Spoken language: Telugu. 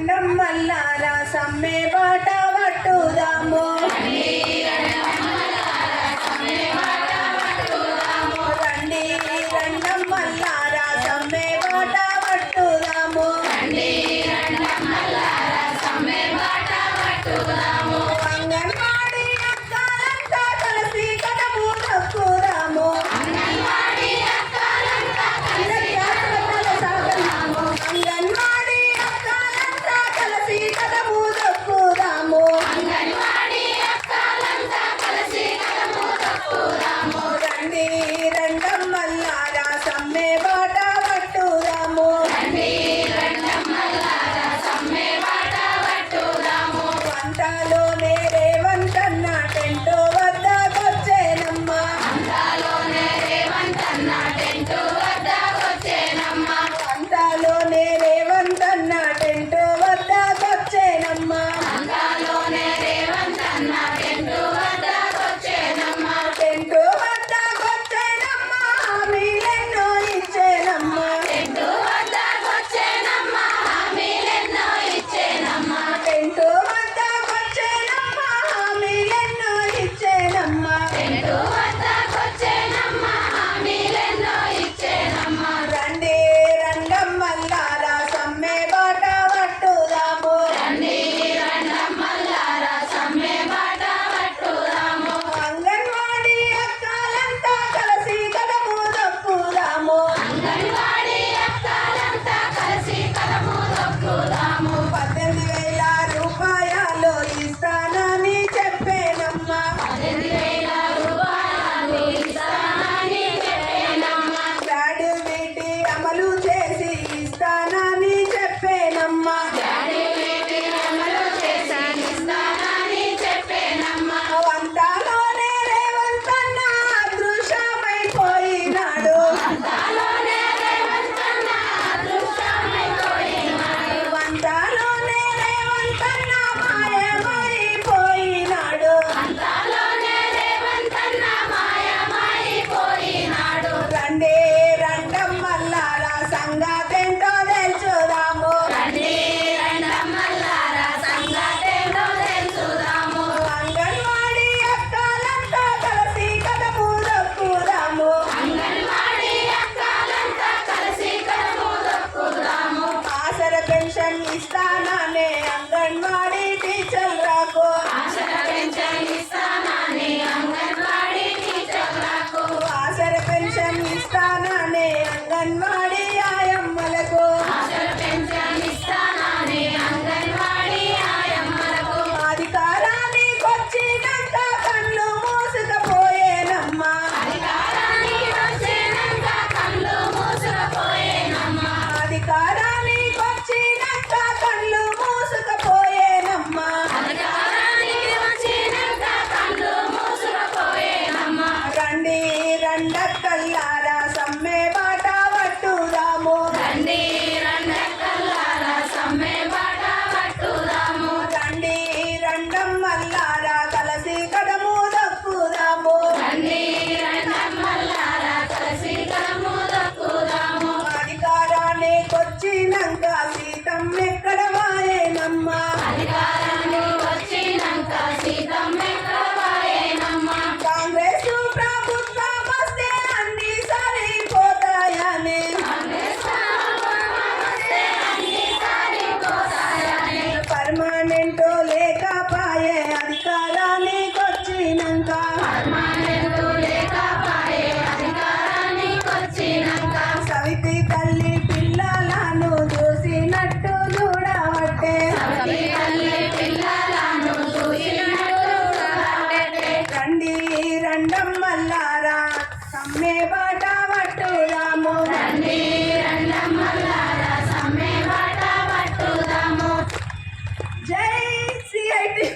రండం మల్లారా సమ్మె బాట పట్టుదాము రండి రండం మల్లారా సమ్మె బాట పట్టుదాము అంగన్వాడీ అక్కలంతా కలిసి కదము తక్కుదాము అంగన్వాడీ అక్కలంతా కలిసి కదము తక్కుదాము రండి రండం మల్లారా సమ్మె బాట పట్టుదాము వంటలోనే రేవంతన్న టెంటో వద్దకొచ్చేనమ్మా వంటలోనే రేవంతన్న టెంటో వద్దకొచ్చేనమ్మా టెంటో వద్దకొచ్చేనమ్మా హామీలెన్నో ఇచ్చేనమ్మా టెంటో వద్దకొచ్చేనమ్మా హామీలెన్నో ఇచ్చేనమ్మా రండి రండం మల్లారా సమ్మె బాట పట్టుదాము అంగన్వాడీ అక్కలంతా కలిసి కదము తప్పుదాము 18,000 రూపాయలు ఇస్తానని చెప్పేనమ్మా గ్రాడ్యుయేటీ అమలు చేసి ఇస్తానని చెప్పేనమ్మా వంటలోనే రేవంతన్న అదృశ్యమైపోయినాడు వంటలోనే రేవంతన్న మాయమైపోయినాడు రండి రండం మల్లారా సంగతేంటో తెలుసుదాము అంగన్వాడీ అక్కలంతా కలిసి కదము తక్కుదాము ఆసర పెన్షన్ ఇస్తాననే అంగన్వాడీ టీచర్లకు ఆసర పెన్షన్ ఇస్తాననే అంగన్వాడీ ఆయమ్మలకు అధికారానికి వచ్చినాక కళ్ళు మూసుకుపోయేనమ్మా అధికారానికి వచ్చినాక కళ్ళు మూసుకుపోయేనమ్మా రండి రండక్కల్లారా సమ్మె బాట పట్టుదాము రండి రండం మల్లారా కలిసి కదము దక్కుదాము అధికారానికి వచ్చినాక సీతం ఎక్కడ వాయేనమ్మా కాంగ్రెస్ ప్రభుత్వం వస్తే అన్ని సరిపోతాయని పర్మనెంట్ లేకపాయే అధికారానికి వచ్చినాక సవితి తల్లి పిల్లలను చూసినట్టు చూడవట్టే రండి రండం మల్లారా సమ్మె బాట పట్టుదాము జై సిఐటి